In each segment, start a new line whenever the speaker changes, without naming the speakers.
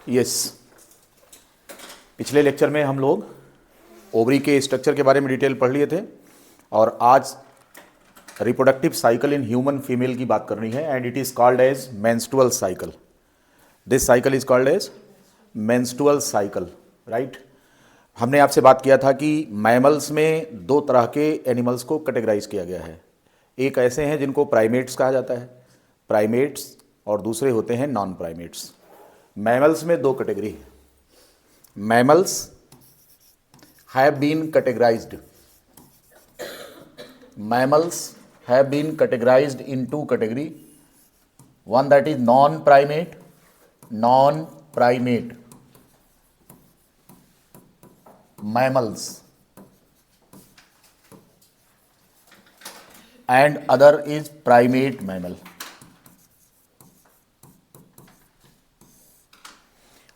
Yes, पिछले lecture में हम लोग ओवरी के स्ट्रक्चर के बारे में डिटेल पढ़ लिए थे और आज reproductive cycle in human female की बात करनी है and it is called as menstrual cycle. This cycle is called as menstrual cycle, right. हमने आपसे बात किया था कि मैमल्स में दो तरह के एनिमल्स को कैटेगराइज किया गया है. एक ऐसे हैं जिनको प्राइमेट्स कहा जाता है, प्राइमेट्स, और दूसरे होते हैं नॉन प्राइमेट्स. मैमल्स में दो कैटेगरी है. Mammals have been categorized, mammals have been categorized in two category. One that is non-primate mammals, and other is primate mammal.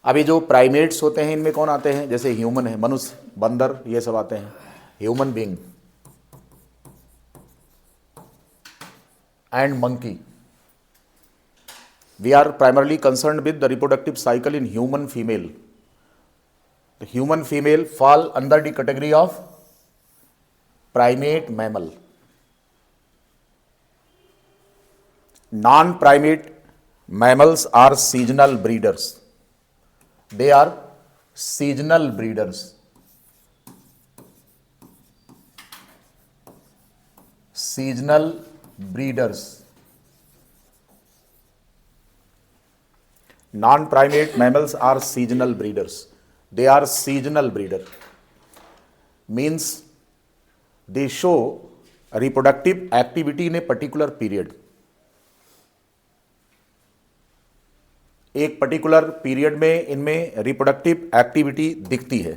अभी जो प्राइमेट्स होते हैं इनमें कौन आते हैं, जैसे ह्यूमन है, मनुष्य, बंदर, ये सब आते हैं. Human being and monkey. We are primarily concerned with the reproductive cycle in human female. The human female fall under the category of primate mammal. Non-primate mammals are seasonal breeders. They are seasonal breeders. Seasonal breeders. Non-primate mammals are seasonal breeders. They are seasonal breeder. Means they show reproductive activity in a particular period. एक particular period में इनमें reproductive activity दिखती है,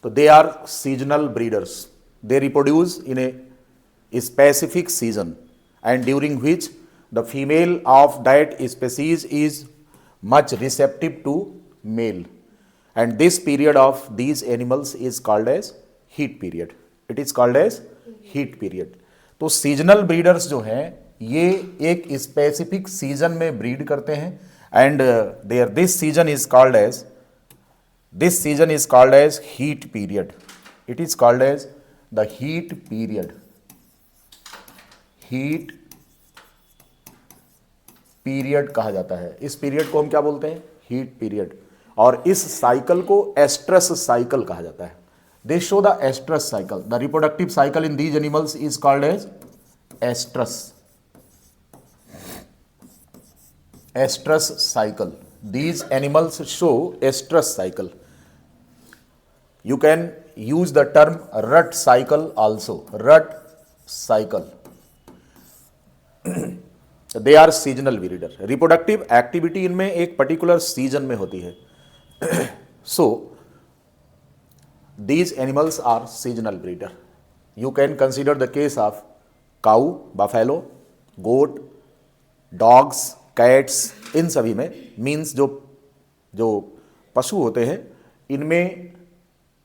तो they are seasonal breeders. They reproduce in a specific season and during which the female of that species is much receptive to male, and this period of these animals is called as heat period. It is called as heat period. तो seasonal breeders जो हैं ये एक specific season में breed करते हैं and this season is called as heat period. It is called as the heat period. Heat period कहा जाता है. इस पीरियड को हम क्या बोलते हैं, हीट पीरियड. और इस साइकिल को एस्ट्रस साइकिल कहा जाता है. They show the estrus cycle. The reproductive cycle in these animals is called as estrus. Estrus cycle. These animals show estrus cycle. You can use the term rut cycle also. Rut cycle. They are seasonal breeder. Reproductive activity इनमें एक particular season में होती है. So these animals are seasonal breeder. You can consider the case of cow, buffalo, goat, dogs, cats. इन सभी में means जो पशु होते हैं इनमें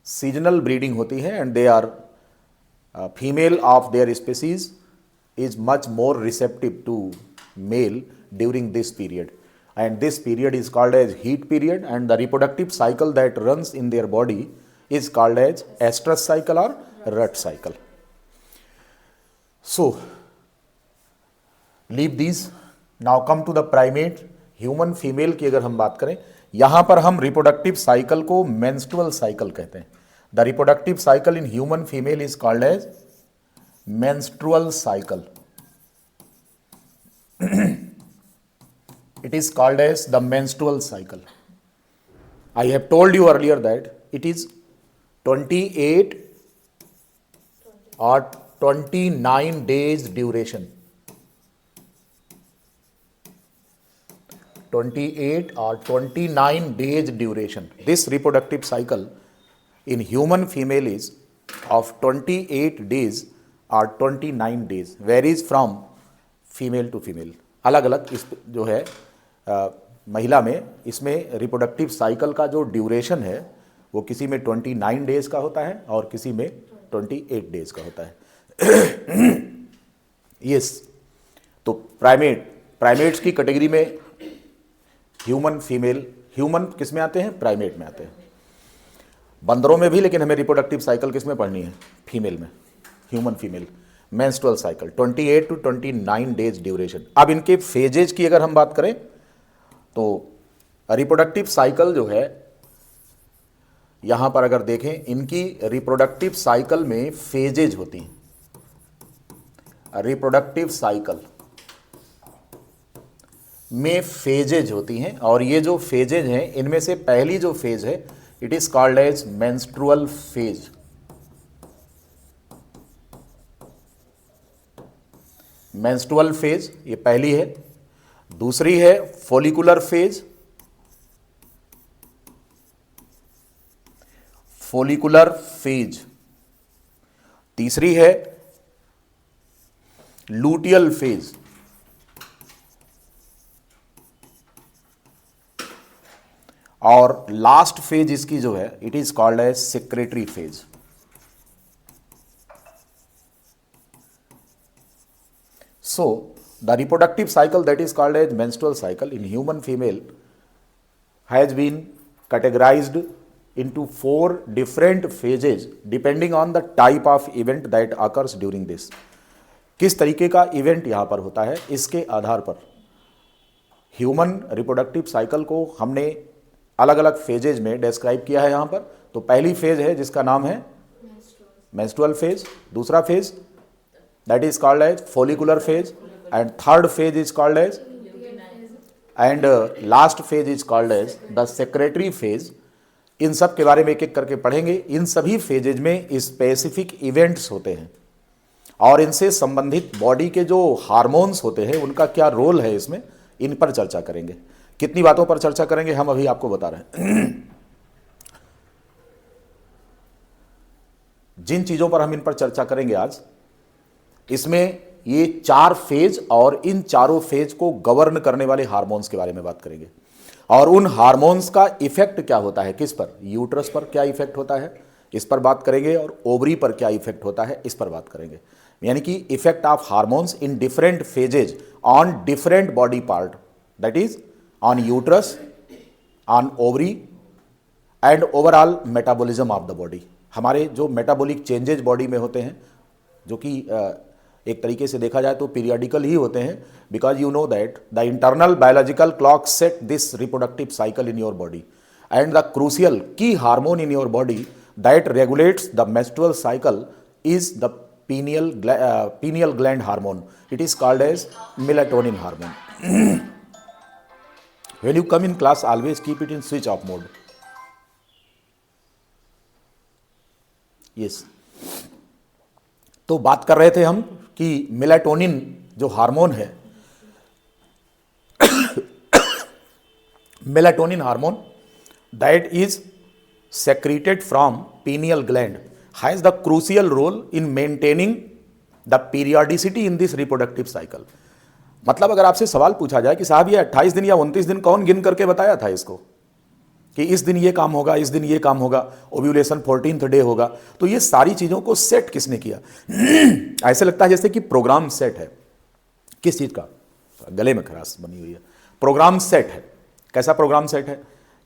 सीजनल ब्रीडिंग होती है and they are female of their species is much more receptive to male during this period, and this period is called as heat period, and the reproductive cycle that runs in their body is called as estrus cycle और rut cycle. So leave this. Now come to the primate. Human female की अगर हम बात करें, यहां पर हम reproductive cycle को मेंस्ट्रुअल साइकिल कहते हैं. The reproductive cycle in human female is called as menstrual cycle. It is called as the menstrual cycle. I have told you earlier that it is 28 or 29 days duration. 28 or 29 days duration. This reproductive cycle in human female is of 28 days or 29 days. Varies from female to female. अलग अलग इस जो है महिला में इसमें reproductive cycle का जो ड्यूरेशन है वो किसी में 29 डेज का होता है और किसी में 28 डेज का होता है. यस, तो प्राइमेट प्राइमेट्स की कैटेगरी में ह्यूमन, फीमेल, ह्यूमन किस में आते हैं? प्राइमेट में आते हैं, बंदरों में भी, लेकिन हमें रिप्रोडक्टिव साइकिल किस में पढ़नी है? फीमेल में, human female. Menstrual cycle 28 to 29 days duration. अब इनके फेजेज की अगर हम बात करें तो रिप्रोडक्टिव साइकिल जो है, यहां पर अगर देखें, इनकी रिप्रोडक्टिव साइकिल में फेजेज होती हैं। रिप्रोडक्टिव साइकिल में फेजेज होती हैं, और ये जो फेजेज हैं, इनमें से पहली जो फेज है, it is called as menstrual phase. Menstrual phase ये पहली है। दूसरी है फॉलिकुलर फेज, फॉलिकुलर फेज। तीसरी है लूटियल फेज, और लास्ट फेज इसकी जो है, it is called as secretory phase. So, the reproductive cycle that is called as menstrual cycle in human female has been categorized into 4 different phases depending on the type of event that occurs during this. किस तरीके का event यहाँ पर होता है, इसके आधार पर human reproductive cycle को हमने अलग अलग फेजेज में डिस्क्राइब किया है यहाँ पर। तो पहली फेज है जिसका नाम है मेंस्ट्रुअल फेज, दूसरा phase that is called as follicular phase, and third phase is called as, and last phase is called as the secretory phase। इन सब के बारे में एक एक करके पढ़ेंगे। इन सभी फेजेज में स्पेसिफिक इवेंट्स होते हैं और इनसे संबंधित बॉडी के जो हार्मोन्स होते हैं उनका क्या रोल है इसमें, इन पर चर्चा करेंगे। कितनी बातों पर चर्चा करेंगे हम अभी आपको बता रहे हैं। जिन चीजों पर हम इन पर चर्चा करेंगे आज, इसमें ये 4 फेज और इन चारों फेज को गवर्न करने वाले हार्मोन्स के बारे में बात करेंगे, और उन हार्मोन्स का इफेक्ट क्या होता है, किस पर, यूट्रस पर क्या इफेक्ट होता है, इस पर बात करेंगे, और ओवरी पर क्या इफेक्ट होता है, इस पर बात करेंगे। यानी कि effect of hormones in different phases on different body part, that is on uterus, on ovary, and overall metabolism of the body. हमारे जो मेटाबॉलिक चेंजेज बॉडी में होते हैं, जो कि एक तरीके से देखा जाए तो पीरियडिकल ही होते हैं, because you know that the internal biological clock set this reproductive cycle in your body, and the crucial key hormone in your body that regulates the menstrual cycle is the pineal gland hormone. It is called as melatonin hormone. When you come in class, always keep it in switch off mode. Yes. तो बात कर रहे थे हम कि melatonin जो hormone है, melatonin hormone that is secreted from pineal gland has the crucial role in maintaining the periodicity in this reproductive cycle. मतलब अगर आपसे सवाल पूछा जाए कि साहब ये 28 दिन या 29 दिन कौन गिन करके बताया था इसको कि इस दिन ये काम होगा, इस दिन ये काम होगा, ओव्यूलेशन 14th डे होगा, तो ये सारी चीजों को सेट किसने किया? ऐसे लगता है जैसे कि प्रोग्राम सेट है। किस चीज का? गले में खराश बनी हुई है। प्रोग्राम सेट है। कैसा प्रोग्राम सेट है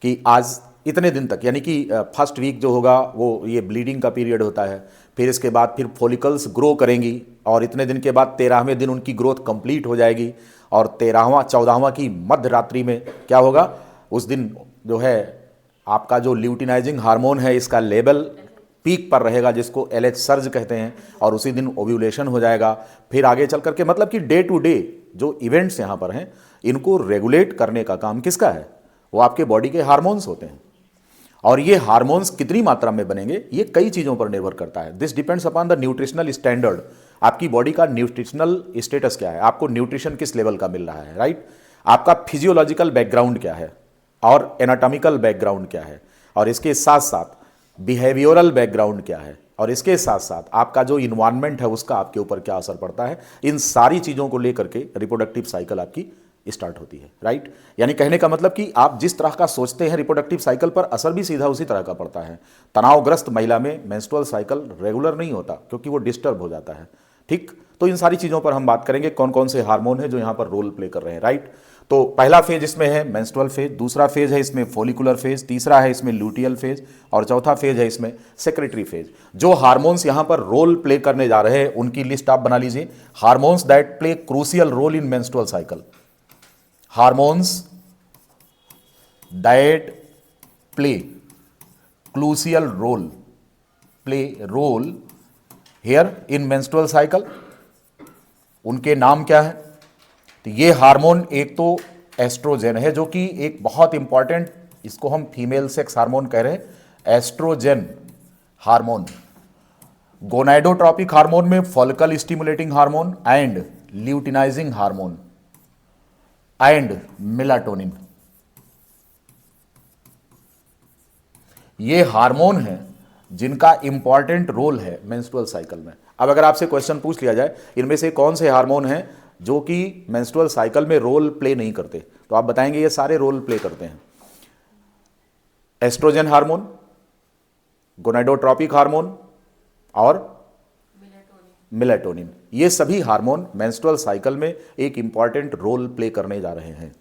कि आज इतने दिन तक, यानी कि फर्स्ट वीक जो होगा वो ये ब्लीडिंग का पीरियड होता है, फिर इसके बाद फिर फॉलिकल्स ग्रो करेंगी और इतने दिन के बाद 13वें दिन उनकी ग्रोथ कंप्लीट हो जाएगी, और 13वां 14वां की मध्य रात्रि में क्या होगा, उस दिन जो है आपका जो ल्यूटिनाइजिंग हार्मोन है इसका लेवल पीक पर रहेगा, जिसको LH सर्ज कहते हैं, और उसी दिन ओव्यूलेशन हो जाएगा। फिर आगे चल करके मतलब कि डे टू डे जो इवेंट्स यहाँ पर हैं इनको रेगुलेट करने का काम किसका है? वो आपके बॉडी के हार्मोन्स होते हैं। और ये हार्मोन्स कितनी मात्रा में बनेंगे ये कई चीज़ों पर निर्भर करता है। This depends upon the nutritional standard. आपकी बॉडी का न्यूट्रिशनल स्टेटस क्या है, आपको न्यूट्रिशन किस लेवल का मिल रहा है, राइट? आपका फिजियोलॉजिकल बैकग्राउंड क्या है और एनाटॉमिकल बैकग्राउंड क्या है, और इसके साथ साथ बिहेवियरल बैकग्राउंड क्या है, और इसके साथ साथ आपका जो इन्वायरमेंट है उसका आपके ऊपर क्या असर पड़ता है। इन सारी चीज़ों को लेकर के रिप्रोडक्टिव साइकिल आपकी स्टार्ट होती है, राइट? यानी कहने का मतलब कि आप जिस तरह का सोचते हैं रिप्रोडक्टिव साइकिल पर असर भी सीधा उसी तरह का पड़ता है। तनावग्रस्त महिला में मेंस्ट्रुअल साइकिल रेगुलर नहीं होता क्योंकि वो डिस्टर्ब हो जाता है, ठीक। तो इन सारी चीज़ों पर हम बात करेंगे, कौन कौन से हार्मोन है जो यहाँ पर रोल प्ले कर रहे हैं, राइट। तो पहला फेज इसमें है मेंस्ट्रुअल फेज, दूसरा फेज है इसमें फोलिकुलर फेज, तीसरा है इसमें लूटियल फेज, और चौथा फेज है इसमें सेक्रेटरी फेज। जो हार्मोन्स यहाँ पर रोल प्ले करने जा रहे हैं उनकी लिस्ट आप बना लीजिए। Hormones that play crucial role in menstrual cycle, hormones that play crucial role, play role here in menstrual cycle, उनके नाम क्या है। तो ये हार्मोन एक तो एस्ट्रोजेन है जो कि एक बहुत इंपॉर्टेंट, इसको हम फीमेल सेक्स हार्मोन कह रहे हैं, एस्ट्रोजेन हार्मोन। गोनाइडोट्रोपिक हार्मोन में follicle stimulating hormone and luteinizing hormone and melatonin, ये हार्मोन है जिनका इंपॉर्टेंट रोल है मेंस्ट्रुअल साइकिल में। अब अगर आपसे क्वेश्चन पूछ लिया जाए इनमें से कौन से हार्मोन हैं जो कि मेंस्ट्रुअल साइकिल में रोल प्ले नहीं करते, तो आप बताएंगे ये सारे रोल प्ले करते हैं। एस्ट्रोजन हार्मोन, गोनाइडोट्रोपिक हार्मोन और मेलाटोनिन, ये सभी हार्मोन मेंस्ट्रुअल साइकिल में एक इंपॉर्टेंट रोल प्ले करने जा रहे हैं।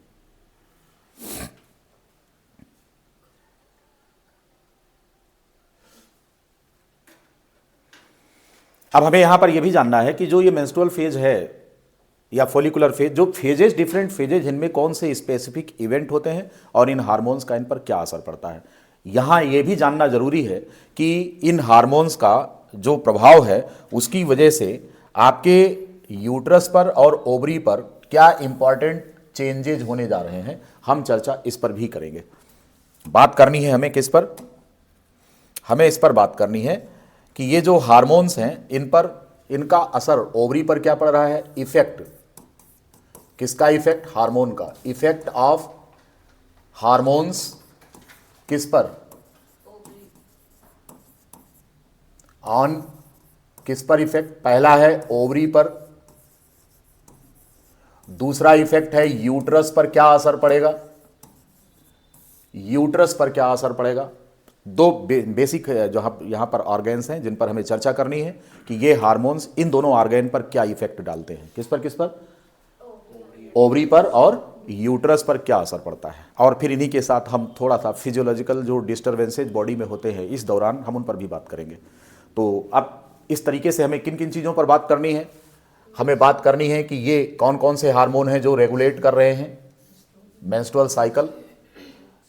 अब हमें यहां पर यह भी जानना है कि जो ये मेंस्ट्रुअल फेज है या फॉलिकुलर फेज, जो फेजेस, डिफरेंट फेजेस, इनमें कौन से स्पेसिफिक इवेंट होते हैं और इन हार्मोन्स का इन पर क्या असर पड़ता है। यहां यह भी जानना जरूरी है कि इन हार्मोन्स का जो प्रभाव है उसकी वजह से आपके यूट्रस पर और ओवरी पर क्या इंपॉर्टेंट चेंजेज होने जा रहे हैं, हम चर्चा इस पर भी करेंगे। बात करनी है हमें किस पर, हमें इस पर बात करनी है कि ये जो हार्मोन्स हैं इन पर, इनका असर ओवरी पर क्या पड़ रहा है। इफेक्ट किसका, इफेक्ट हार्मोन का, इफेक्ट ऑफ हार्मोन्स किस पर, ऑन किस पर इफेक्ट, पहला है ओवरी पर, दूसरा इफेक्ट है यूट्रस पर क्या असर पड़ेगा, यूट्रस पर क्या असर पड़ेगा। दो बेसिक जो यहां पर ऑर्गेन्स हैं जिन पर हमें चर्चा करनी है कि ये हार्मोन्स इन दोनों ऑर्गेन पर क्या इफेक्ट डालते हैं, किस पर, ओवरी पर और यूट्रस पर क्या असर पड़ता है। और फिर इन्हीं के साथ हम थोड़ा सा फिजियोलॉजिकल जो डिस्टर्बेंसेज बॉडी में होते हैं इस दौरान हम उन पर भी बात करेंगे। तो अब इस तरीके से हमें किन किन चीज़ों पर बात करनी है, हमें बात करनी है कि ये कौन कौन से हार्मोन हैं जो रेगुलेट कर रहे हैं मेंस्ट्रुअल साइकिल,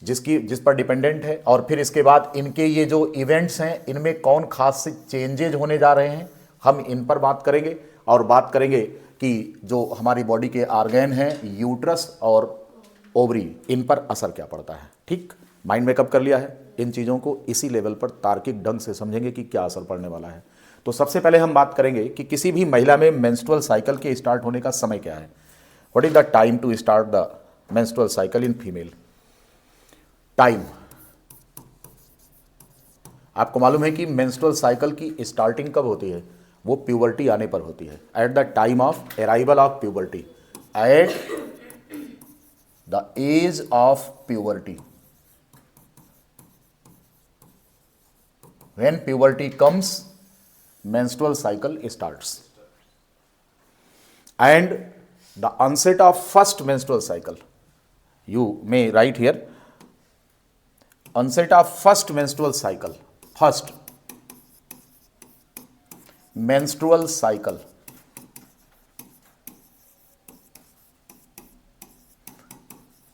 जिस पर डिपेंडेंट है, और फिर इसके बाद इनके ये जो इवेंट्स हैं इनमें कौन खास से चेंजेज होने जा रहे हैं, हम इन पर बात करेंगे। और बात करेंगे कि जो हमारी बॉडी के ऑर्गेन हैं यूट्रस और ओवरी, इन पर असर क्या पड़ता है। ठीक, माइंड मेकअप कर लिया है, इन चीज़ों को इसी लेवल पर तार्किक ढंग से समझेंगे कि क्या असर पड़ने वाला है। तो सबसे पहले हम बात करेंगे कि किसी भी महिला में मेंस्ट्रुअल साइकिल के स्टार्ट होने का समय क्या है। What is the time to start the menstrual cycle in female. Time, आपको मालूम है कि मेंस्ट्रुअल साइकिल की स्टार्टिंग कब होती है, वो प्यूबर्टी आने पर होती है, at the time of arrival of puberty, at the age of puberty. When puberty comes menstrual cycle starts, and the onset of first menstrual cycle, you may write here onset of first menstrual cycle, first menstrual cycle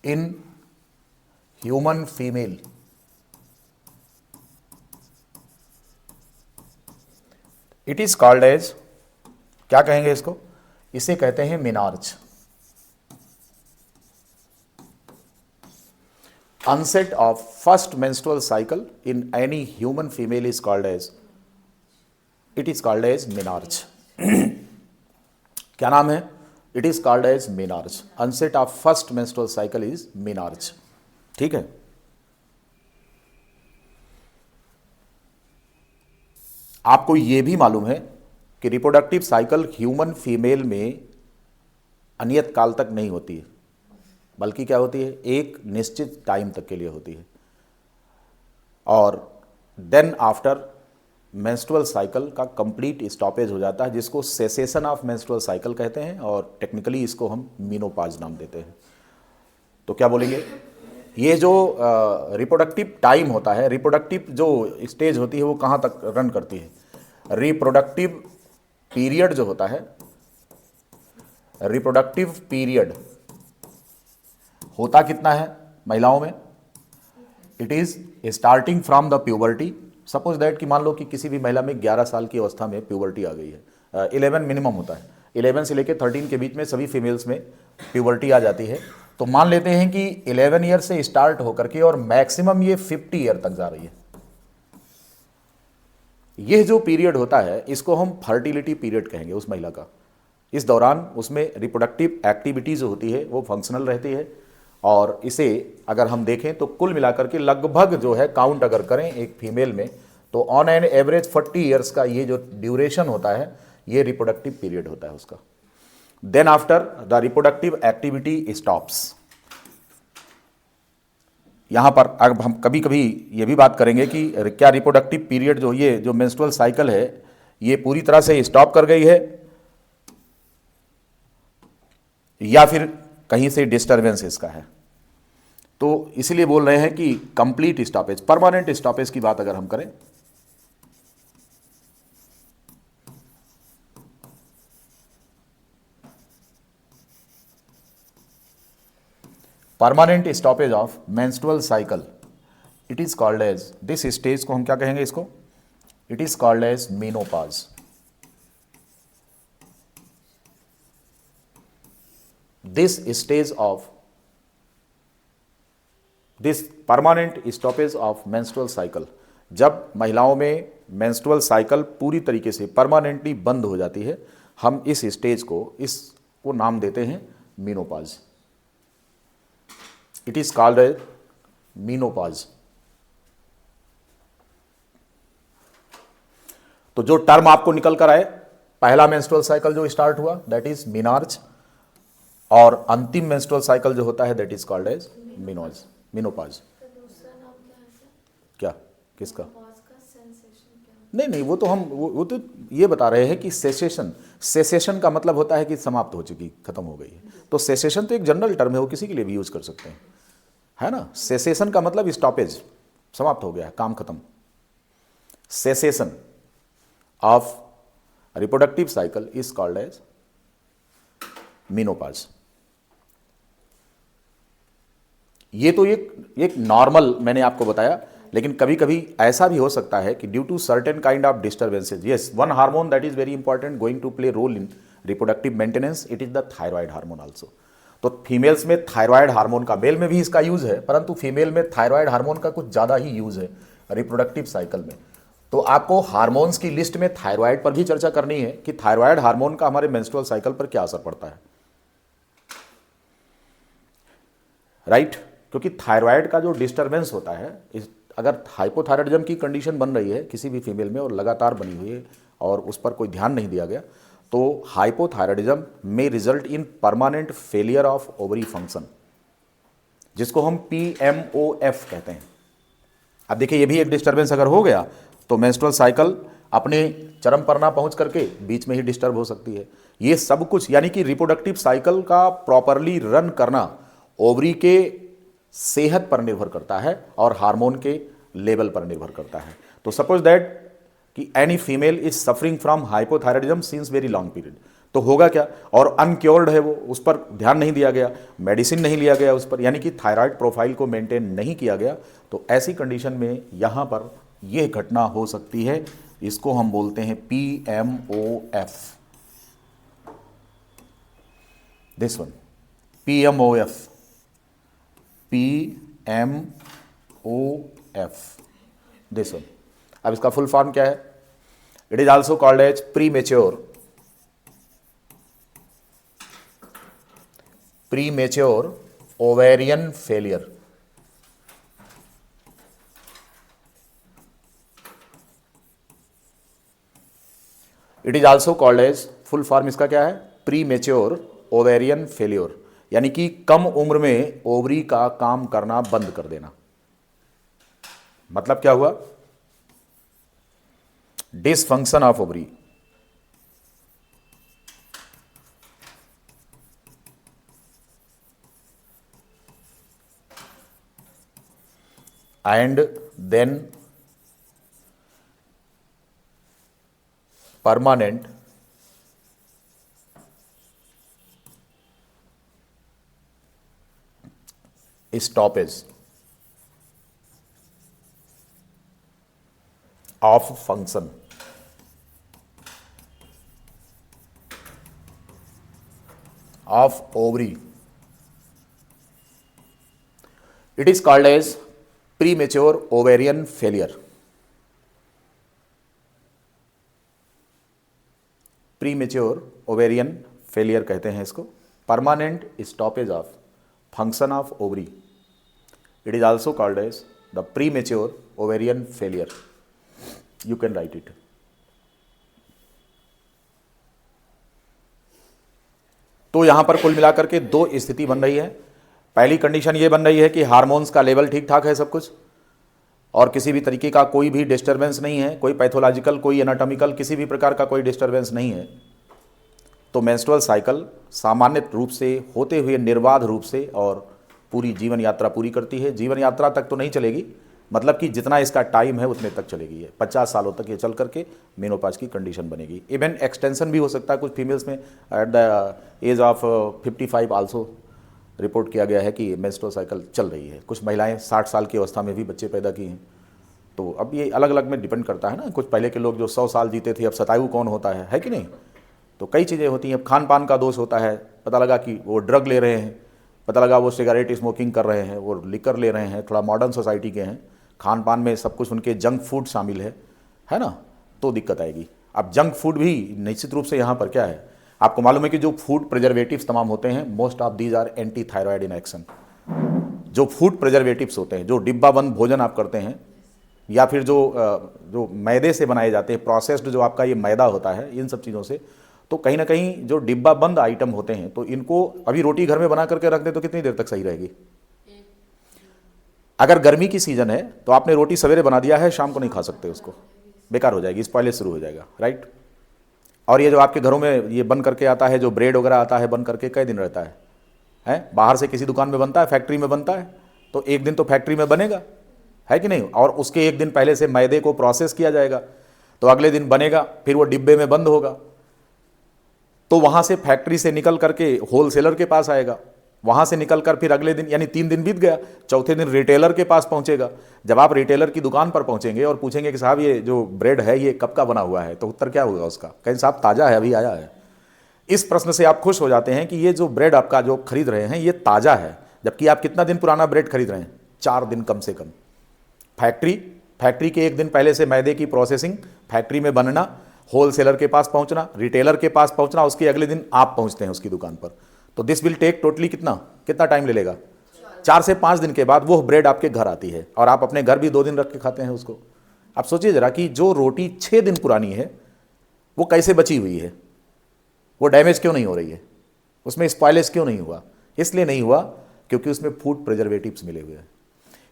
in human female, it is called as, क्या कहेंगे इसको, इसे कहते हैं menarche. onset of first menstrual cycle in any human female is called as, it is called as menarche। क्या नाम है, it is called as menarche। onset of first menstrual cycle is menarche। ठीक है। आपको यह भी मालूम है कि रिप्रोडक्टिव साइकिल ह्यूमन फीमेल में अनियत काल तक नहीं होती है, बल्कि क्या होती है, एक निश्चित टाइम तक के लिए होती है। और देन आफ्टर मेंस्ट्रुअल साइकिल का कंप्लीट स्टॉपेज हो जाता है, जिसको सेसेशन ऑफ मेंस्ट्रुअल साइकिल कहते हैं और टेक्निकली इसको हम मीनोपॉज नाम देते हैं। तो क्या बोलेंगे, ये जो रिप्रोडक्टिव टाइम होता है, रिप्रोडक्टिव जो स्टेज होती है वो कहाँ तक रन करती है, रिप्रोडक्टिव पीरियड जो होता है, रिप्रोडक्टिव पीरियड होता कितना है महिलाओं में, it is starting from the puberty. Suppose that कि मान लो कि किसी भी महिला में 11 साल की अवस्था में प्यूबर्टी आ गई है, 11 मिनिमम होता है, 11 से लेकर 13 के बीच में सभी फीमेल्स में प्यूबर्टी आ जाती है। तो मान लेते हैं कि 11 ईयर से स्टार्ट होकर के और मैक्सिमम ये 50 ईयर तक जा रही है। यह जो पीरियड होता है इसको हम फर्टिलिटी पीरियड कहेंगे उस महिला का। इस दौरान उसमें रिप्रोडक्टिव एक्टिविटी जो होती है वो फंक्शनल रहती है, और इसे अगर हम देखें तो कुल मिलाकर के लगभग जो है काउंट अगर करें एक फीमेल में तो ऑन एन एवरेज 40 ईयर्स का ये जो ड्यूरेशन होता है ये रिप्रोडक्टिव पीरियड होता है उसका। Then after the reproductive activity stops. यहां पर अब हम कभी कभी ये भी बात करेंगे कि क्या रिप्रोडक्टिव पीरियड जो ये जो मेंस्ट्रुअल साइकिल है ये पूरी तरह से स्टॉप कर गई है या फिर कहीं से डिस्टरबेंस इसका है। तो इसलिए बोल रहे हैं कि कंप्लीट स्टॉपेज, परमानेंट स्टॉपेज की बात अगर हम करें, permanent stoppage of menstrual cycle, it is called as, this stage को हम क्या कहेंगे इसको, it is called as menopause. This stage of this permanent stoppage of menstrual cycle, जब महिलाओं में मेंस्ट्रुअल साइकिल पूरी तरीके से परमानेंटली बंद हो जाती है, हम इस स्टेज को इसको नाम देते हैं menopause. It is called as menopause. तो जो टर्म आपको निकल कर आए, पहला मेंस्ट्रुअल साइकिल जो स्टार्ट हुआ दैट इज मेनार्ज, और अंतिम मेंस्ट्रुअल साइकिल जो होता है दैट इज कॉल्ड एज मेनोज, मेनोपॉज। क्या किसका? नहीं, वो तो हम वो तो ये बता रहे हैं कि सेसेशन, सेसेशन का मतलब होता है कि समाप्त हो चुकी, खत्म हो गई है। तो सेसेशन तो एक जनरल टर्म है, वो किसी के लिए भी यूज कर सकते हैं, है ना। सेसेशन का मतलब स्टॉपेज, समाप्त हो गया, काम खत्म। Cessation of reproductive cycle is called as menopause. ये तो एक नॉर्मल मैंने आपको बताया, लेकिन कभी कभी ऐसा भी हो सकता है कि due to certain kind of disturbances, yes, one hormone that is very important going to play role in reproductive maintenance, it is the thyroid hormone also. तो फीमेल्स में थायराइड हार्मोन का, मेल में भी इसका यूज है, परंतु female में thyroid hormone का कुछ ज्यादा ही यूज है रिप्रोडक्टिव साइकिल में। तो आपको हार्मोन्स की लिस्ट में थायराइड पर भी चर्चा करनी है कि थायराइड हार्मोन का हमारे मेंस्ट्रुअल साइकिल पर क्या असर पड़ता है, राइट। क्योंकि थायराइड का जो डिस्टरबेंस होता है, अगर हाइपोथायराइडिज्म की कंडीशन बन रही है किसी भी फीमेल में और लगातार बनी हुई है और उस पर कोई ध्यान नहीं दिया गया, तो हाइपोथायराइडिज्म में result in permanent failure of ovary function, जिसको हम PMOF कहते हैं। अब देखिए, ये भी एक डिस्टरबेंस अगर हो गया तो मेंस्ट्रुअल साइकिल अपने चरम पर ना पहुंच करके बीच में ही डिस्टर्ब हो सकती है। ये सब कुछ यानी कि रिप्रोडक्टिव साइकिल का प्रॉपरली रन करना ओवरी के सेहत पर निर्भर करता है और हार्मोन के लेवल पर निर्भर करता है। तो सपोज दैट कि any female is suffering from hypothyroidism since very long period, तो होगा क्या, और अनक्योर्ड है वो, उस पर ध्यान नहीं दिया गया, मेडिसिन नहीं लिया गया उस पर, यानी कि थायराइड प्रोफाइल को मेंटेन नहीं किया गया, तो ऐसी कंडीशन में यहां पर यह घटना हो सकती है। इसको हम बोलते हैं PMOF, this one PMOF, this one. अब इसका फुल फॉर्म क्या है? It is also called as premature ovarian failure. It is also called as, full form इसका क्या है? प्रीमेच्योर ओवेरियन फेल्योर, यानी कि कम उम्र में ओवरी का काम करना बंद कर देना। मतलब क्या हुआ? Dysfunction of ovary, and then permanent stoppage of function of ovary. It is called as premature ovarian failure. Premature ovarian failure कहते हैं इसको. Permanent stoppage of function of ovary. It is also called as the premature ovarian failure. You can write it. तो यहां पर कुल मिलाकर के दो स्थिति बन रही है. पहली कंडीशन ये बन रही है कि हार्मोन्स का लेवल ठीक ठाक है सब कुछ, और किसी भी तरीके का कोई भी डिस्टरबेंस नहीं है, कोई पैथोलॉजिकल, कोई एनाटॉमिकल, किसी भी प्रकार का कोई डिस्टरबेंस नहीं है. तो मेंस्ट्रुअल साइकिल सामान्य रूप से होते हुए निर्बाध रूप से और पूरी जीवन यात्रा पूरी करती है. जीवन यात्रा तक तो नहीं चलेगी, मतलब कि जितना इसका टाइम है उतने तक चलेगी. ये 50 सालों तक ये चल करके मेनोपॉज की कंडीशन बनेगी. इवन एक्सटेंशन भी हो सकता है कुछ फीमेल्स में. At the age of 55 also report किया गया है कि मेंस्ट्रुअल साइकिल चल रही है. कुछ महिलाएं 60 साल की अवस्था में भी बच्चे पैदा किए हैं. तो अब ये अलग अलग में डिपेंड करता है ना. कुछ पहले के लोग जो 100 साल जीते थे, अब शतायु कौन होता है कि नहीं. तो कई चीज़ें होती हैं. अब खान पान का दोष होता है. पता लगा कि वो ड्रग ले रहे हैं, पता लगा वो सिगरेट स्मोकिंग कर रहे हैं, वो लिकर ले रहे हैं, थोड़ा मॉडर्न सोसाइटी के हैं, खान पान में सब कुछ उनके जंक फूड शामिल है ना, तो दिक्कत आएगी. अब जंक फूड भी निश्चित रूप से यहाँ पर क्या है, आपको मालूम है कि जो फूड प्रिजर्वेटिव्स तमाम होते हैं, most of these are anti thyroid in action. जो फूड प्रिजर्वेटिव्स होते हैं, जो डिब्बा बंद भोजन आप करते हैं, या फिर जो मैदे से बनाए जाते हैं, प्रोसेस्ड जो आपका ये मैदा होता है, इन सब चीज़ों से, तो कहीं ना कहीं जो डिब्बा बंद आइटम होते हैं, तो इनको अभी रोटी घर में बना करके रख दे तो कितनी देर तक सही रहेगी. अगर गर्मी की सीजन है तो आपने रोटी सवेरे बना दिया है, शाम को नहीं खा सकते उसको, बेकार हो जाएगी, स्पॉइलेज शुरू हो जाएगा. राइट. और ये जो आपके घरों में ये बन करके आता है, जो ब्रेड वगैरह आता है बन करके, कई दिन रहता है. बाहर से किसी दुकान में बनता है, फैक्ट्री में बनता है, तो एक दिन तो फैक्ट्री में बनेगा, है कि नहीं, और उसके एक दिन पहले से मैदे को प्रोसेस किया जाएगा, तो अगले दिन बनेगा, फिर वो डिब्बे में बंद होगा, तो वहां से फैक्ट्री से निकल करके होलसेलर के पास आएगा, वहां से निकल कर फिर अगले दिन, यानी 3 दिन बीत गया, चौथे दिन रिटेलर के पास पहुंचेगा. जब आप रिटेलर की दुकान पर पहुंचेंगे और पूछेंगे कि साहब ये जो ब्रेड है ये कब का बना हुआ है, तो उत्तर क्या होगा उसका, कहीं साहब ताज़ा है, अभी आया है. इस प्रश्न से आप खुश हो जाते हैं कि ये जो ब्रेड आपका जो खरीद रहे हैं ये ताज़ा है, जबकि आप कितना दिन पुराना ब्रेड खरीद रहे हैं, 4 दिन कम से कम. फैक्ट्री के एक दिन पहले से मैदे की प्रोसेसिंग, फैक्ट्री में बनना, होलसेलर के पास पहुंचना, रिटेलर के पास पहुंचना, उसके अगले दिन आप पहुंचते हैं उसकी दुकान पर. तो दिस विल टेक टोटली कितना टाइम ले लेगा, 4 से 5 दिन के बाद वो ब्रेड आपके घर आती है, और आप अपने घर भी 2 दिन रख के खाते हैं उसको. आप सोचिए जरा कि जो रोटी 6 दिन पुरानी है वो कैसे बची हुई है, वो डैमेज क्यों नहीं हो रही है, उसमें स्पॉइलेज क्यों नहीं हुआ. इसलिए नहीं हुआ क्योंकि उसमें फूड प्रिजर्वेटिव्स मिले हुए हैं.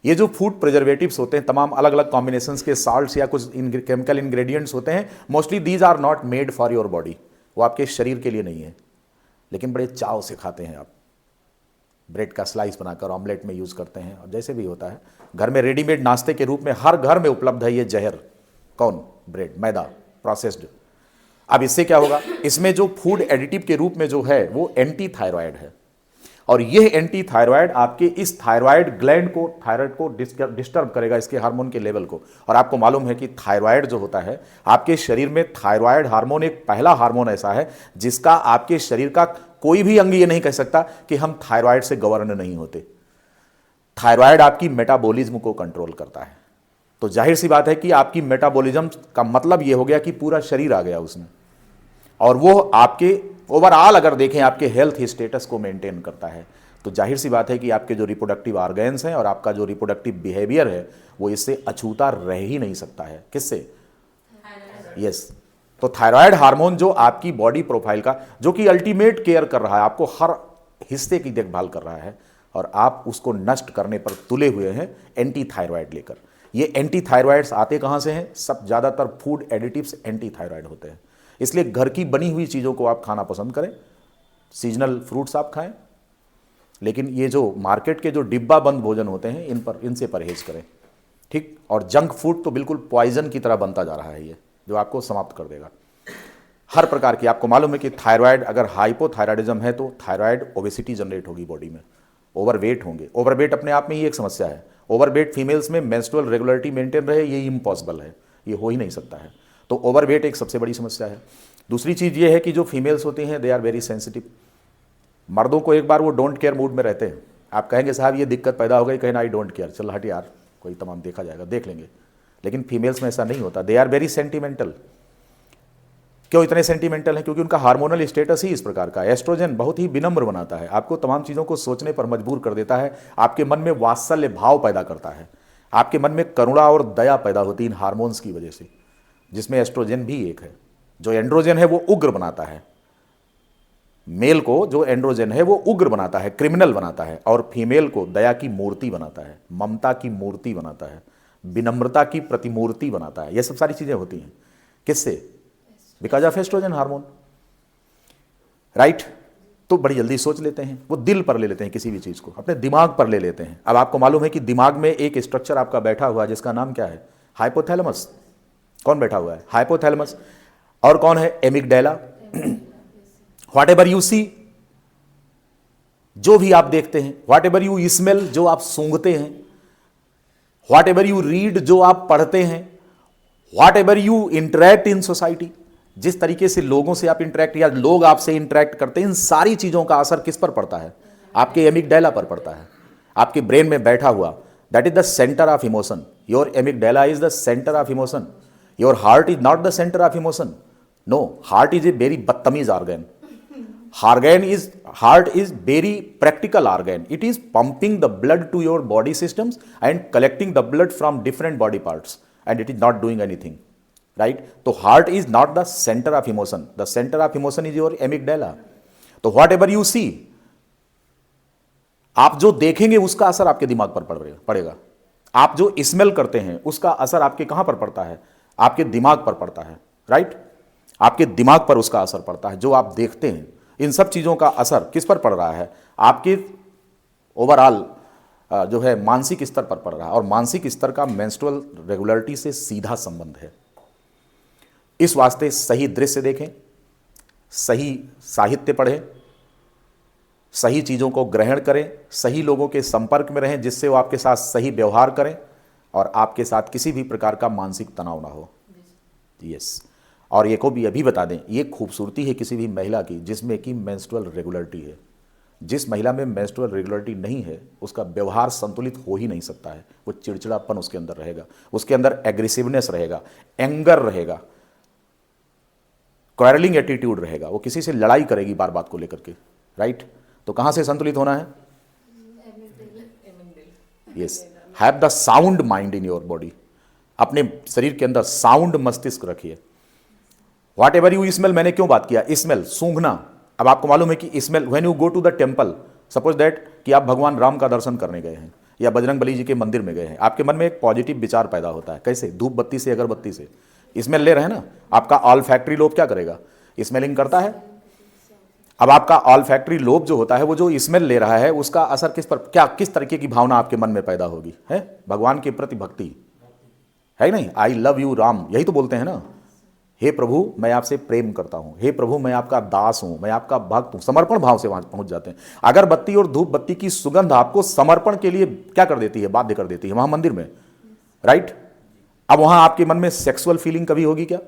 ये जो फूड प्रिजर्वेटिव्स होते हैं, तमाम अलग अलग कॉम्बिनेशंस के साल्ट्स या कुछ केमिकल इंग्रेडिएंट्स होते हैं, mostly these are not made for your body. वो आपके शरीर के लिए नहीं है, लेकिन बड़े चाव से खाते हैं आप. ब्रेड का स्लाइस बनाकर ऑमलेट में यूज़ करते हैं, और जैसे भी होता है घर में रेडीमेड नाश्ते के रूप में हर घर में उपलब्ध है ये जहर. कौन? ब्रेड, मैदा, प्रोसेस्ड. अब इससे क्या होगा, इसमें जो फूड एडिटिव के रूप में जो है वो एंटी थायराइड है, और यह एंटी थायराइड आपके इस थायराइड ग्लैंड को, थायराइड को डिस्टर्ब करेगा, इसके हार्मोन के लेवल को. और आपको मालूम है कि थायराइड जो होता है आपके शरीर में, थायराइड हार्मोन एक पहला हार्मोन ऐसा है जिसका आपके शरीर का कोई भी अंग ये नहीं कह सकता कि हम थायराइड से गवर्न नहीं होते. थायराइड आपकी मेटाबॉलिज्म को कंट्रोल करता है. तो जाहिर सी बात है कि आपकी मेटाबॉलिज्म का मतलब ये हो गया कि पूरा शरीर आ गया उसमें, और वो आपके ओवरऑल अगर देखें आपके हेल्थ स्टेटस को मेंटेन करता है. तो जाहिर सी बात है कि आपके जो रिप्रोडक्टिव ऑर्गन्स हैं और आपका जो रिप्रोडक्टिव बिहेवियर है वो इससे अछूता रह ही नहीं सकता है. किससे? यस. तो थायराइड हार्मोन जो आपकी बॉडी प्रोफाइल का, जो कि अल्टीमेट केयर कर रहा है, आपको हर हिस्से की देखभाल कर रहा है, और आप उसको नष्ट करने पर तुले हुए हैं एंटी थायराइड लेकर. ये एंटी थायराइड्स आते कहाँ से हैं? सब ज़्यादातर फूड एडिटिव्स एंटी थायराइड होते हैं। इसलिए घर की बनी हुई चीज़ों को आप खाना पसंद करें, सीजनल फ्रूट्स आप खाएं, लेकिन ये जो मार्केट के जो डिब्बा बंद भोजन होते हैं इनसे परहेज करें, ठीक। और जंक फूड तो बिल्कुल पॉइजन की तरह बनता जा रहा है, ये जो आपको समाप्त कर देगा हर प्रकार की। आपको मालूम है कि थायराइड, अगर हाइपोथायराइडिज्म है तो थायराइड ओबेसिटी जनरेट होगी बॉडी में, ओवरवेट होंगे। ओवरवेट अपने आप में ही एक समस्या है। ओवरवेट फीमेल्स में मेंस्ट्रुअल रेगुलरिटी मेंटेन रहे, ये इम्पॉसिबल है, ये हो ही नहीं सकता है। तो ओवरवेट एक सबसे बड़ी समस्या है। दूसरी चीज़ ये है कि जो फीमेल्स होती हैं दे आर वेरी सेंसिटिव। मर्दों को एक बार वो डोंट केयर मूड में रहते हैं, आप कहेंगे साहब ये दिक्कत पैदा हो गई, कहें आई डोंट केयर, चल हट यार कोई तमाम देखा जाएगा, देख लेंगे। लेकिन फीमेल्स में ऐसा नहीं होता, दे आर वेरी सेंटिमेंटल। क्यों इतने सेंटिमेंटल हैं? क्योंकि उनका हार्मोनल स्टेटस ही इस प्रकार का है। एस्ट्रोजन बहुत ही विनम्र बनाता है, आपको तमाम चीज़ों को सोचने पर मजबूर कर देता है, आपके मन में वात्सल्य भाव पैदा करता है, आपके मन में करुणा और दया पैदा होती है इन हार्मोन्स की वजह से, जिसमें एस्ट्रोजन भी एक है। जो एंड्रोजन है वो उग्र बनाता है मेल को, जो एंड्रोजन है वो उग्र बनाता है, क्रिमिनल बनाता है, और फीमेल को दया की मूर्ति बनाता है, ममता की मूर्ति बनाता है, विनम्रता की प्रतिमूर्ति बनाता है। ये सब सारी चीज़ें होती हैं किससे? Because of oestrogen hormone, right. तो बड़ी जल्दी सोच लेते हैं, वो दिल पर ले लेते हैं किसी भी चीज़ को, अपने दिमाग पर ले लेते हैं। अब आपको मालूम है कि दिमाग में एक स्ट्रक्चर आपका बैठा हुआ है जिसका नाम क्या है? हाइपोथैलेमस। कौन बैठा हुआ है? हाइपोथैलेमस। और कौन है? Amygdala. What ever you see, जो भी आप देखते हैं, व्हाट एवर यू स्मेल, जो आप सूंघते हैं, व्हाट एवर यू रीड, जो आप पढ़ते हैं, what ever you interact in society, जिस तरीके से लोगों से आप इंटरेक्ट या लोग आपसे इंटरेक्ट करते हैं, इन सारी चीजों का असर किस पर पड़ता है? आपके एमिगडाला पर पड़ता है, आपके ब्रेन में बैठा हुआ। That is the centre of emotion. Your amygdala is the centre of emotion. Your heart is not the centre of emotion. No, heart is a very बदतमीज organ. Heart is very practical organ. It is pumping the blood to your body systems and collecting the blood from different body parts, and it is not doing anything, right? So heart is not the center of emotion. The center of emotion is your amygdala. तो whatever you see, आप जो देखेंगे उसका असर आपके दिमाग पर पड़ेगा। आप जो स्मेल करते हैं उसका असर आपके कहां पर पड़ता है? आपके दिमाग पर पड़ता है, राइट? आपके दिमाग पर उसका असर पड़ता है। जो आप देखते हैं, इन सब चीज़ों का असर किस पर पड़ रहा है? आपके ओवरऑल जो है मानसिक स्तर पर पड़ रहा है, और मानसिक स्तर का मेंस्ट्रुअल रेगुलरिटी से सीधा संबंध है। इस वास्ते सही दृश्य देखें, सही साहित्य पढ़ें, सही चीज़ों को ग्रहण करें, सही लोगों के संपर्क में रहें जिससे वो आपके साथ सही व्यवहार करें और आपके साथ किसी भी प्रकार का मानसिक तनाव ना हो। यस। और ये को भी अभी बता दें, ये खूबसूरती है किसी भी महिला की जिसमें कि मेंस्ट्रुअल रेगुलरिटी है। जिस महिला में मेंस्ट्रुअल रेगुलरिटी नहीं है उसका व्यवहार संतुलित हो ही नहीं सकता है। वो चिड़चिड़ापन उसके अंदर रहेगा, उसके अंदर एग्रेसिवनेस रहेगा, एंगर रहेगा, क्वारलिंग एटीट्यूड रहेगा, वो किसी से लड़ाई करेगी बार बात को लेकर के, राइट। तो कहाँ से संतुलित होना है? Yes, have the sound mind in your body. अपने शरीर के अंदर साउंड मस्तिष्क रखिए। व्हाट एवर यू स्मेल, मैंने क्यों बात किया? स्मेल, सूंघना। अब आपको मालूम है कि smell, when you go to the temple, suppose that कि आप भगवान राम का दर्शन करने गए हैं या बजरंग बली जी के मंदिर में गए हैं, आपके मन में एक पॉजिटिव विचार पैदा होता है। कैसे? धूप बत्ती से, अगरबत्ती से स्मेल ले रहे हैं ना, आपका ऑल फैक्ट्री लोब क्या करेगा? स्मेलिंग करता है। अब आपका ऑल फैक्ट्री लोब जो होता है, वो जो स्मेल ले रहा है उसका असर किस पर, क्या किस तरीके की भावना आपके मन में पैदा होगी? है भगवान के प्रति भक्ति, है नहीं? आई लव यू राम, यही तो बोलते हैं ना। हे प्रभु मैं आपसे प्रेम करता हूं, हे प्रभु मैं आपका दास हूं, मैं आपका भक्त हूं। समर्पण भाव से वहां पहुंच जाते हैं। अगरबत्ती और धूप बत्ती की सुगंध आपको समर्पण के लिए क्या कर देती है? बाध्य कर देती है वहां मंदिर में, राइट। अब वहां आपके मन में सेक्सुअल फीलिंग कभी होगी क्या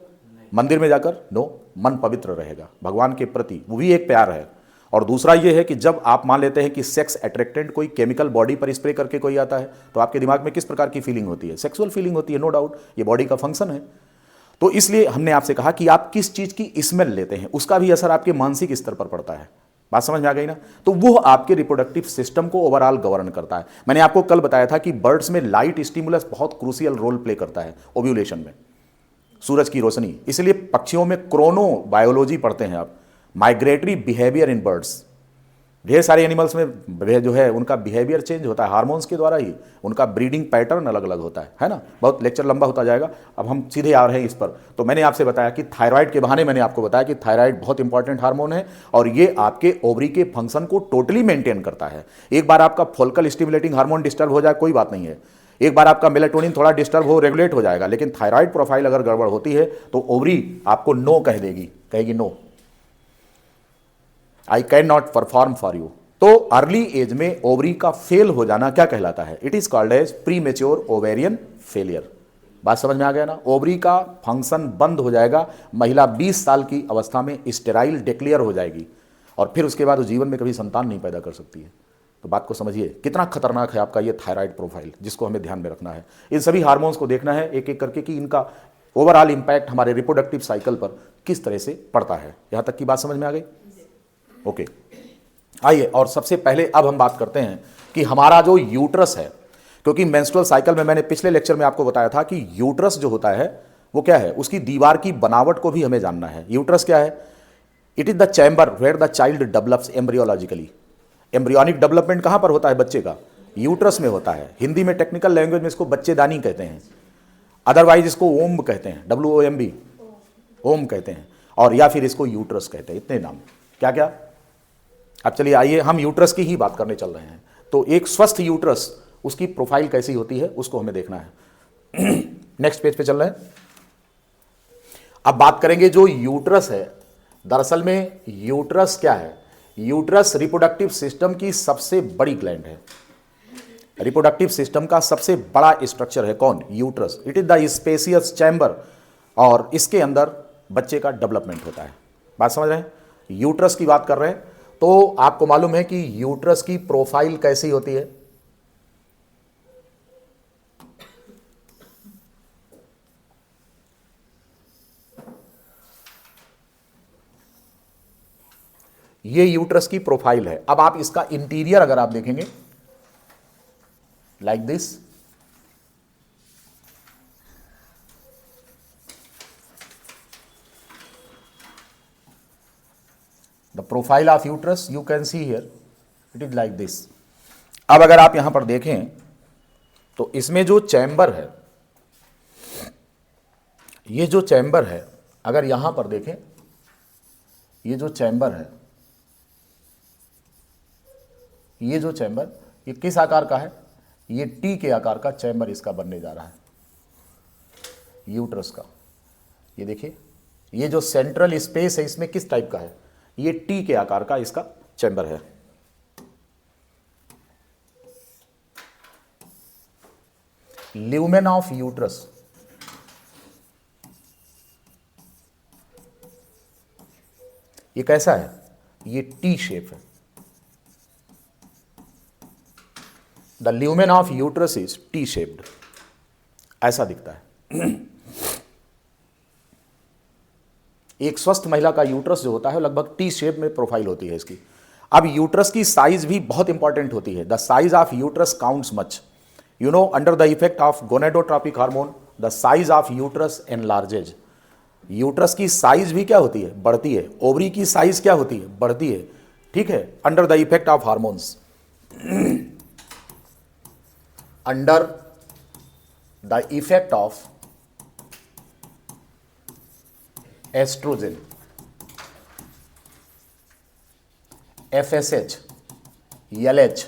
मंदिर में जाकर? नो, मन पवित्र रहेगा भगवान के प्रति, वो भी एक प्यार है। और दूसरा ये है कि जब आप मान लेते हैं कि सेक्स अट्रैक्टेंट कोई केमिकल बॉडी पर स्प्रे करके कोई आता है तो आपके दिमाग में किस प्रकार की फीलिंग होती है? सेक्सुअल फीलिंग होती है, नो डाउट, ये बॉडी का फंक्शन है। तो इसलिए हमने आपसे कहा कि आप किस चीज की स्मेल लेते हैं उसका भी असर आपके मानसिक स्तर पर पड़ता है। बात समझ में आ गई ना? तो वो आपके रिप्रोडक्टिव सिस्टम को ओवरऑल गवर्न करता है। मैंने आपको कल बताया था कि बर्ड्स में लाइट स्टिमुलस बहुत क्रूशियल रोल प्ले करता है ओव्यूलेशन में, सूरज की रोशनी। इसलिए पक्षियों में क्रोनो बायोलॉजी पढ़ते हैं आप, माइग्रेटरी बिहेवियर इन बर्ड्स, ढेर सारे एनिमल्स में जो है उनका बिहेवियर चेंज होता है हार्मोन्स के द्वारा ही, उनका ब्रीडिंग पैटर्न अलग अलग होता है ना। बहुत लेक्चर लंबा होता जाएगा, अब हम सीधे आ रहे हैं इस पर। तो मैंने आपसे बताया कि थायराइड के बहाने मैंने आपको बताया कि थायराइड बहुत इंपॉर्टेंट हार्मोन है और ये आपके ओवरी के फंक्शन को टोटली मेंटेन करता है। एक बार आपका फोल्कल स्टिमुलेटिंग हार्मोन डिस्टर्ब हो जाए कोई बात नहीं है, एक बार आपका मेलाटोनिन थोड़ा डिस्टर्ब हो रेगुलेट हो जाएगा, लेकिन थायराइड प्रोफाइल अगर गड़बड़ होती है तो ओवरी आपको नो कह देगी, कहेगी no, I can not perform for you. तो अर्ली एज में ओवरी का फेल हो जाना क्या कहलाता है? It is called as premature ovarian failure. बात समझ में आ गया ना? ओवरी का फंक्शन बंद हो जाएगा, महिला 20 साल की अवस्था में स्टेराइल डिक्लेयर हो जाएगी और फिर उसके बाद वो जीवन में कभी संतान नहीं पैदा कर सकती है। तो बात को समझिए कितना खतरनाक है आपका ये थायराइड प्रोफाइल, जिसको हमें ध्यान में रखना है। इन सभी हार्मोन्स को देखना है एक एक करके कि इनका ओवरऑल इंपैक्ट हमारे रिप्रोडक्टिव साइकिल पर किस तरह से पड़ता है। यहां तक की बात समझ में आ गई? ओके, आइए और सबसे पहले अब हम बात करते हैं कि हमारा जो यूट्रस है, क्योंकि मेंस्ट्रुअल साइकिल में मैंने पिछले लेक्चर में आपको बताया था कि यूट्रस जो होता है वो क्या है, उसकी दीवार की बनावट को भी हमें जानना है। यूट्रस क्या है? It is the chamber where the child develops embryologically. Embryonic development कहां पर होता है बच्चे का? यूट्रस में होता है। हिंदी में टेक्निकल लैंग्वेज में इसको बच्चेदानी कहते हैं, अदरवाइज इसको ओम कहते हैं, WOMB, ओम कहते हैं, और या फिर इसको यूट्रस कहते हैं। इतने नाम क्या क्या। अब चलिए आइए हम यूट्रस की ही बात करने चल रहे हैं। तो एक स्वस्थ यूट्रस, उसकी प्रोफाइल कैसी होती है उसको हमें देखना है। नेक्स्ट पेज पे चल रहे हैं। अब बात करेंगे जो यूट्रस है, दरअसल में यूट्रस क्या है? यूट्रस रिप्रोडक्टिव सिस्टम की सबसे बड़ी ग्लैंड है। रिप्रोडक्टिव सिस्टम का सबसे बड़ा स्ट्रक्चर है कौन? Uterus. It is the spacious chamber और इसके अंदर बच्चे का डेवलपमेंट होता है। बात समझ रहे हैं? यूट्रस की बात कर रहे हैं तो आपको मालूम है कि यूट्रस की प्रोफाइल कैसी होती है? ये यूट्रस की प्रोफाइल है। अब आप इसका इंटीरियर अगर आप देखेंगे like this, the profile of uterus you can see here, it is like this. अब अगर आप यहां पर देखें तो इसमें जो चैम्बर है, ये जो चैम्बर है, अगर यहां पर देखें, ये जो चैम्बर है, ये जो चैम्बर, ये किस आकार का है? ये टी के आकार का चैम्बर इसका बनने जा रहा है यूट्रस का। ये देखिए, ये जो सेंट्रल स्पेस है इसमें किस टाइप का है? ये टी के आकार का इसका चैम्बर है। ल्यूमेन ऑफ यूट्रस, ये कैसा है? ये टी शेप है। The lumen of uterus is T shaped, ऐसा दिखता है। एक स्वस्थ महिला का यूट्रस जो होता है लगभग टी शेप में प्रोफाइल होती है इसकी। अब यूट्रस की साइज भी बहुत इंपॉर्टेंट होती है। The size of uterus counts much. You know, under the effect of gonadotropic hormone the size of uterus enlarges. Uterus की साइज भी क्या होती है? बढ़ती है। ओवरी की साइज क्या होती है? बढ़ती है। ठीक है, under the effect of hormones. Under the effect of oestrogen, FSH, LH,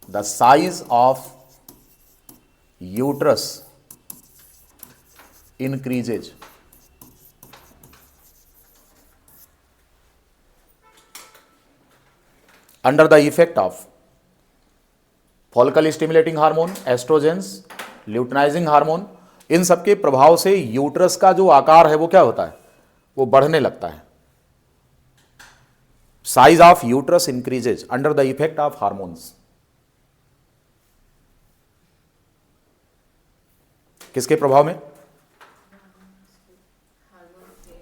the size of uterus increases. Under the effect of follicle stimulating hormone, estrogens, luteinizing hormone, इन सबके प्रभाव से यूट्रस का जो आकार है वो क्या होता है? वो बढ़ने लगता है। Size of uterus increases under the effect of hormones. किसके प्रभाव में?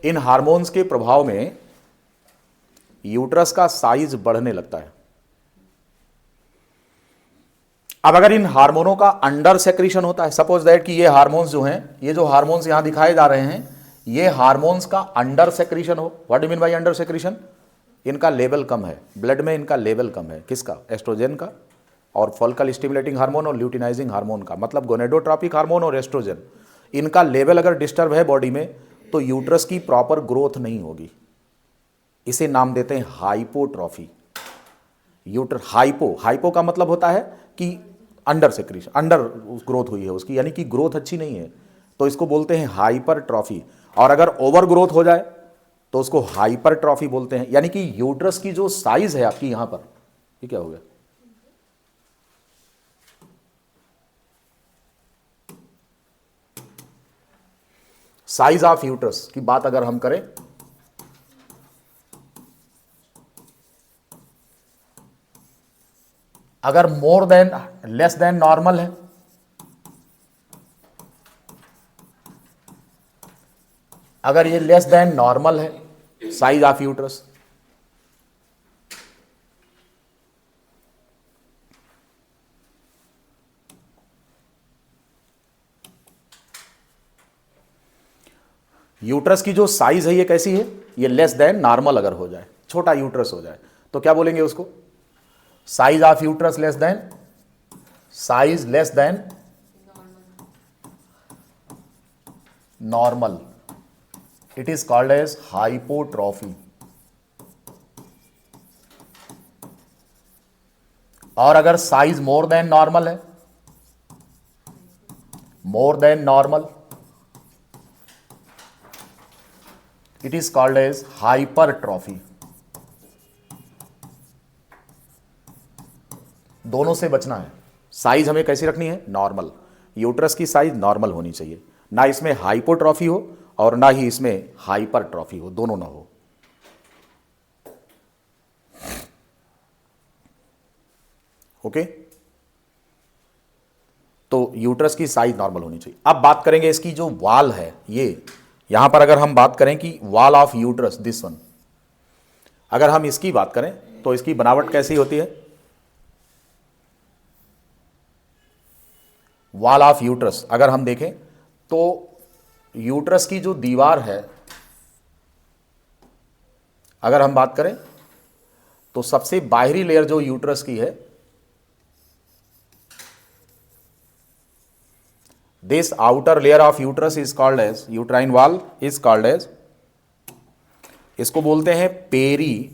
इन हार्मोन्स के प्रभाव में यूट्रस का साइज बढ़ने लगता है। अब अगर इन हार्मोनों का अंडर सेक्रीशन होता है, सपोज दैट कि ये हार्मोन्स जो हैं, ये जो हार्मोन्स यहां दिखाए जा रहे हैं, ये हार्मोन्स का अंडर सेक्रीशन हो। What do mean by under secretion? इनका लेवल कम है, ब्लड में इनका लेवल कम है, किसका, एस्ट्रोजन का और फॉलिकल स्टिमुलेटिंग हार्मोन और ल्यूटिनाइजिंग हार्मोन का, मतलब गोनेडोट्रोपिक हार्मोन और एस्ट्रोजन, इनका लेवल अगर डिस्टर्ब है बॉडी में तो यूट्रस की प्रॉपर ग्रोथ नहीं होगी। इसे नाम देते हैं हाइपोट्रॉफी। हाइपो का मतलब होता है कि अंडर सेक्रेशन, अंडर ग्रोथ हुई है उसकी, यानी कि ग्रोथ अच्छी नहीं है, तो इसको बोलते हैं हाइपरट्रॉफी। और अगर ओवर ग्रोथ हो जाए तो उसको हाइपरट्रॉफी बोलते हैं। यानी कि यूट्रस की जो साइज है आपकी यहां पर, ये क्या हो गया, साइज ऑफ यूट्रस की बात अगर हम करें, अगर more than less than normal है, अगर ये लेस देन नॉर्मल है साइज ऑफ यूट्रस, यूट्रस की जो साइज है ये कैसी है, ये लेस देन नॉर्मल अगर हो जाए, छोटा यूट्रस हो जाए तो क्या बोलेंगे उसको, size of uterus less than, size less than normal, it is called as hypotrophy. और अगर साइज मोर देन नॉर्मल है, more than normal, it is called as hypertrophy. दोनों से बचना है। साइज हमें कैसी रखनी है, नॉर्मल, यूट्रस की साइज नॉर्मल होनी चाहिए, ना इसमें हाइपोट्रॉफी हो और ना ही इसमें हाइपरट्रॉफी हो, दोनों ना हो। ओके, तो यूट्रस की साइज नॉर्मल होनी चाहिए। अब बात करेंगे इसकी जो वाल है, ये यहां पर अगर हम बात करें कि wall of uterus, this one, अगर हम इसकी बात करें तो इसकी बनावट कैसी होती है, वाल ऑफ यूट्रस अगर हम देखें तो यूट्रस की जो दीवार है, अगर हम बात करें तो सबसे बाहरी लेयर जो यूट्रस की है, this outer layer of uterus is called as, uterine wall is called as, इसको बोलते हैं perimetrium.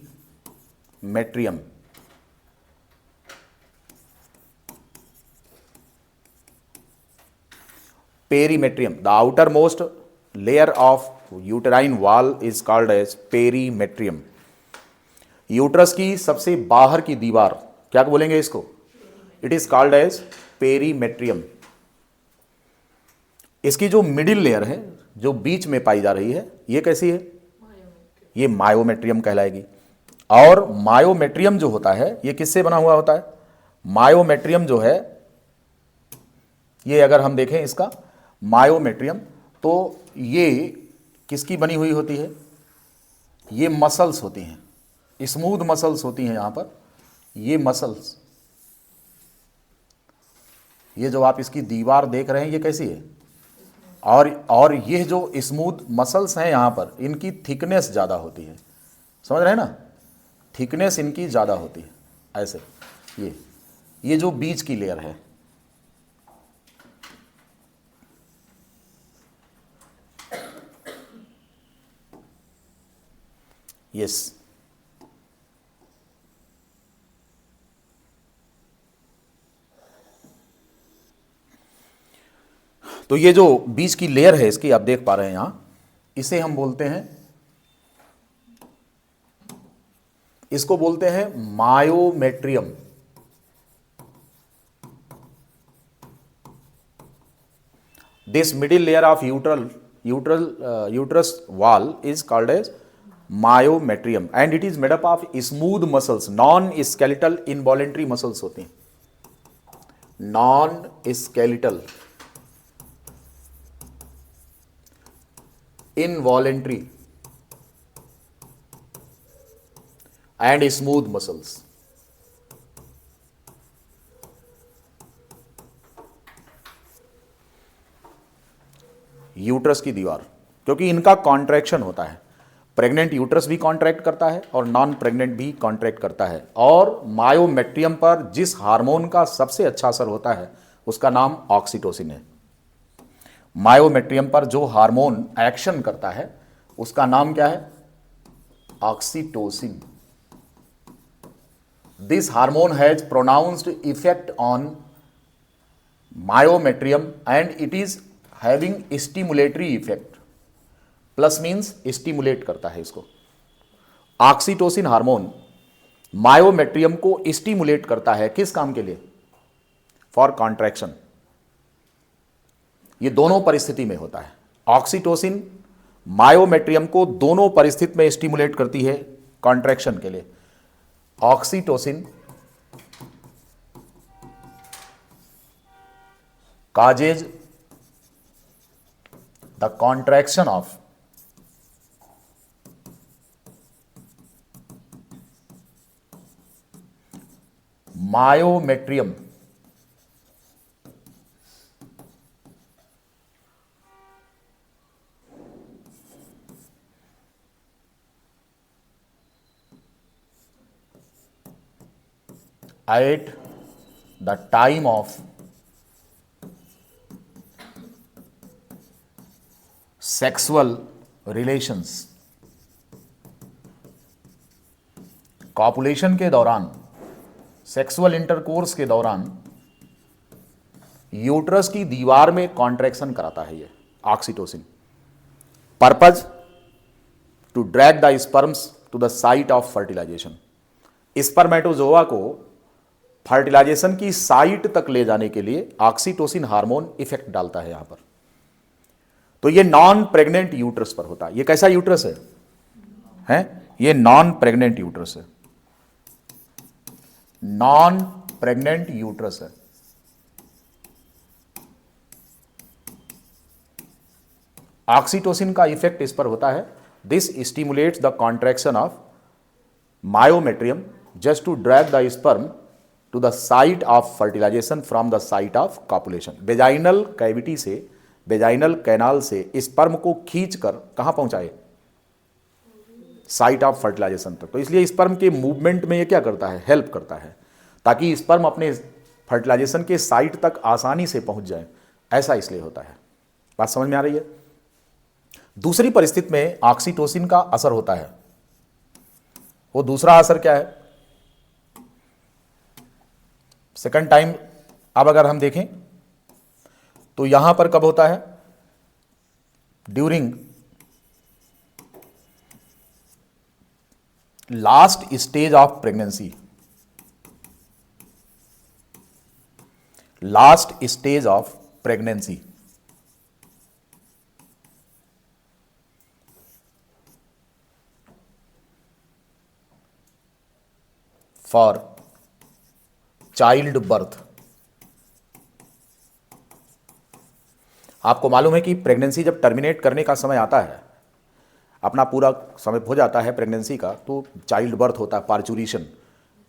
Perimetrium, the outer most layer of uterine wall is called as perimetrium. Uterus की सबसे बाहर की दीवार, क्या बोलेंगे इसको, it is called as perimetrium. इसकी जो मिडिल लेयर है, जो बीच में पाई जा रही है, ये कैसी है, ये मायोमेट्रियम कहलाएगी। और मायोमेट्रियम जो होता है ये किससे बना हुआ होता है, मायोमेट्रियम जो है ये अगर हम देखें इसका मायोमेट्रियम, तो ये किसकी बनी हुई होती है, ये मसल्स होती हैं, स्मूथ मसल्स होती हैं यहां पर, ये मसल्स, ये जो आप इसकी दीवार देख रहे हैं ये कैसी है, और ये जो स्मूथ मसल्स हैं यहां पर, इनकी थिकनेस ज़्यादा होती है, समझ रहे हैं ना, थिकनेस इनकी ज़्यादा होती है। ऐसे ये जो बीच की लेयर है, यस, तो ये जो बीच की लेयर है इसकी आप देख पा रहे हैं यहां, इसे हम बोलते हैं, इसको बोलते हैं myometrium. This middle layer of uterus wall is called as myometrium and it is made up of smooth muscles, non skeletal involuntary muscles होती हैं, non skeletal involuntary and smooth muscles. Uterus की दीवार, क्योंकि इनका कॉन्ट्रैक्शन होता है, pregnant uterus भी contract करता है और नॉन प्रेग्नेंट भी कॉन्ट्रैक्ट करता है। और मायोमेट्रियम पर जिस हार्मोन का सबसे अच्छा असर होता है उसका नाम ऑक्सीटोसिन है। मायोमेट्रियम पर जो हार्मोन एक्शन करता है उसका नाम क्या है? Oxytocin. This hormone has pronounced effect on myometrium and it is having stimulatory effect. Plus means stimulate करता है इसको। ऑक्सीटोसिन हार्मोन मायोमेट्रियम को स्टिमुलेट करता है, किस काम के लिए? For contraction. ये दोनों परिस्थिति में होता है। ऑक्सीटोसिन मायोमेट्रियम को दोनों परिस्थिति में स्टिमुलेट करती है कॉन्ट्रैक्शन के लिए। Oxytocin causes the contraction of myometrium at the time of sexual relations. Copulation के दौरान, सेक्सुअल इंटरकोर्स के दौरान यूट्रस की दीवार में कॉन्ट्रैक्शन कराता है ये oxytocin. Purpose to drag the sperms to the site of fertilisation. Spermatozoa को फर्टिलाइजेशन की साइट तक ले जाने के लिए ऑक्सीटोसिन हार्मोन इफेक्ट डालता है यहां पर। तो ये नॉन प्रेग्नेंट यूट्रस पर होता है। ये कैसा यूट्रस है? ये नॉन प्रेग्नेंट यूट्रस है। नॉन प्रेग्नेंट यूट्रस है। ऑक्सीटोसिन का इफेक्ट इस पर होता है। This stimulates the contraction of myometrium just to drag the sperm to the site of fertilisation from the site of copulation. Vaginal cavity से, vaginal canal से sperm को खींचकर कहां पहुंचाए? साइट ऑफ फर्टिलाइजेशन तक। तो इसलिए स्पर्म के मूवमेंट में ये क्या करता है? हेल्प करता है, ताकि स्पर्म अपने फर्टिलाइजेशन के साइट तक आसानी से पहुंच जाए। ऐसा इसलिए होता है। बात समझ में आ रही है? दूसरी परिस्थिति में ऑक्सीटोसिन का असर होता है। वो दूसरा असर क्या है? सेकंड टाइम अब अगर हम देखें तो यहां पर कब होता है? During last stage of pregnancy. Last stage of pregnancy. For child birth. आपको मालूम है कि प्रेगनेंसी जब टर्मिनेट करने का समय आता है, अपना पूरा समय हो जाता है प्रेगनेंसी का, तो चाइल्ड बर्थ होता है, पार्चुरेशन।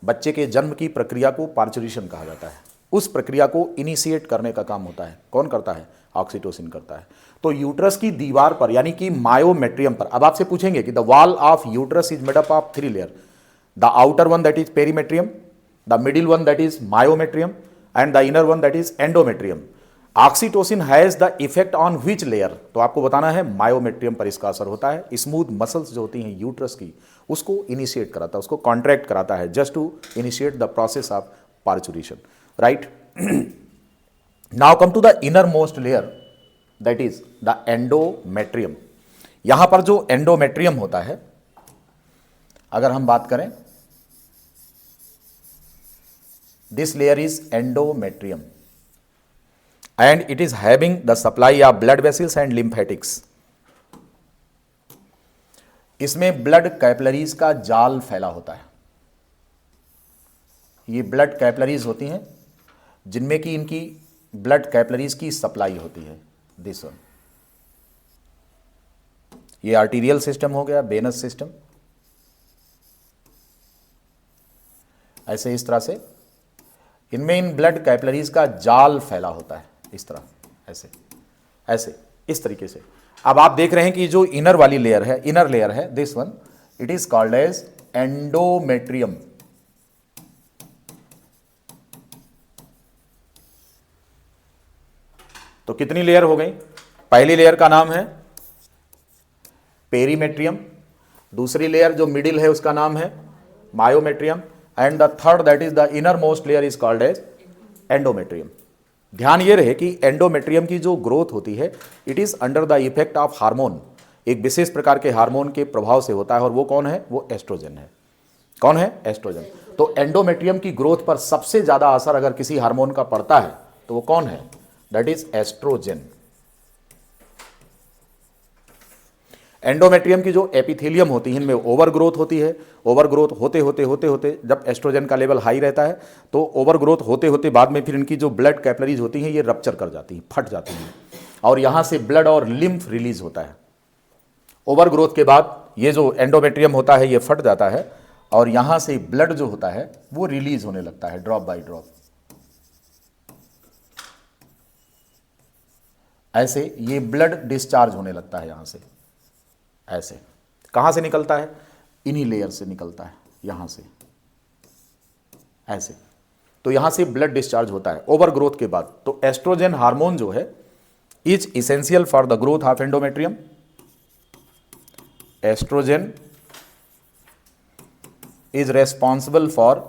बच्चे के जन्म की प्रक्रिया को पार्चुरेशन कहा जाता है। उस प्रक्रिया को इनिशिएट करने का काम होता है। कौन करता है? ऑक्सीटोसिन करता है। तो यूट्रस की दीवार पर यानी कि मायोमेट्रियम पर, अब आपसे पूछेंगे कि the wall of uterus is made up of 3 layer, the outer one that is perimetrium, the middle one that is myometrium and the inner one that is endometrium. Oxytocin has the effect on which layer? तो आपको बताना है myometrium पर इसका असर होता है। Smooth muscles जो होती हैं यूट्रस की, उसको इनिशिएट कराता है, उसको कॉन्ट्रैक्ट कराता है, just to initiate the process of parturition, right. Now come to the inner most layer that is the endometrium. यहां पर जो एंडोमेट्रियम होता है, अगर हम बात करें, this layer is endometrium and it is having the supply of blood vessels and lymphatics। इसमें ब्लड कैपिलरीज का जाल फैला होता है। ये ब्लड कैपिलरीज होती हैं जिनमें कि इनकी ब्लड कैपिलरीज की सप्लाई होती है। दिस वन, ये आर्टीरियल सिस्टम हो गया, वेनस सिस्टम, ऐसे इस तरह से इनमें इन ब्लड कैपिलरीज का जाल फैला होता है, इस तरह, ऐसे ऐसे इस तरीके से। अब आप देख रहे हैं कि जो इनर वाली लेयर है, इनर लेयर है, this one, it is called as endometrium. तो कितनी लेयर हो गई? पहली लेयर का नाम है पेरीमेट्रियम, दूसरी लेयर जो मिडिल है उसका नाम है myometrium, and the third that is the inner most layer is called as endometrium. ध्यान ये रहे कि एंडोमेट्रियम की जो ग्रोथ होती है it is under the effect of hormone, एक विशेष प्रकार के हार्मोन के प्रभाव से होता है, और वो कौन है? वो एस्ट्रोजन है। कौन है? एस्ट्रोजन। तो एंडोमेट्रियम की ग्रोथ पर सबसे ज्यादा असर अगर किसी हार्मोन का पड़ता है तो वो कौन है? That is oestrogen. एंडोमेट्रियम की जो एपिथेलियम होती है इनमें ओवर ग्रोथ होती है, ओवर ग्रोथ होते होते होते होते जब एस्ट्रोजन का लेवल हाई रहता है तो ओवर ग्रोथ होते होते बाद में फिर इनकी जो ब्लड कैपिलरीज होती हैं ये रप्चर कर जाती हैं, फट जाती हैं, और यहाँ से ब्लड और लिम्फ रिलीज होता है। ओवर ग्रोथ के बाद ये जो एंडोमेट्रियम होता है ये फट जाता है, और यहाँ से ब्लड जो होता है वो रिलीज होने लगता है ड्रॉप बाई ड्रॉप। ऐसे ये ब्लड डिस्चार्ज होने लगता है यहाँ से, ऐसे। कहाँ से निकलता है? इन्हीं लेयर से निकलता है, यहाँ से ऐसे। तो यहाँ से ब्लड डिस्चार्ज होता है ओवर ग्रोथ के बाद। तो एस्ट्रोजन हार्मोन जो है is essential for the growth of endometrium. Estrogen is responsible for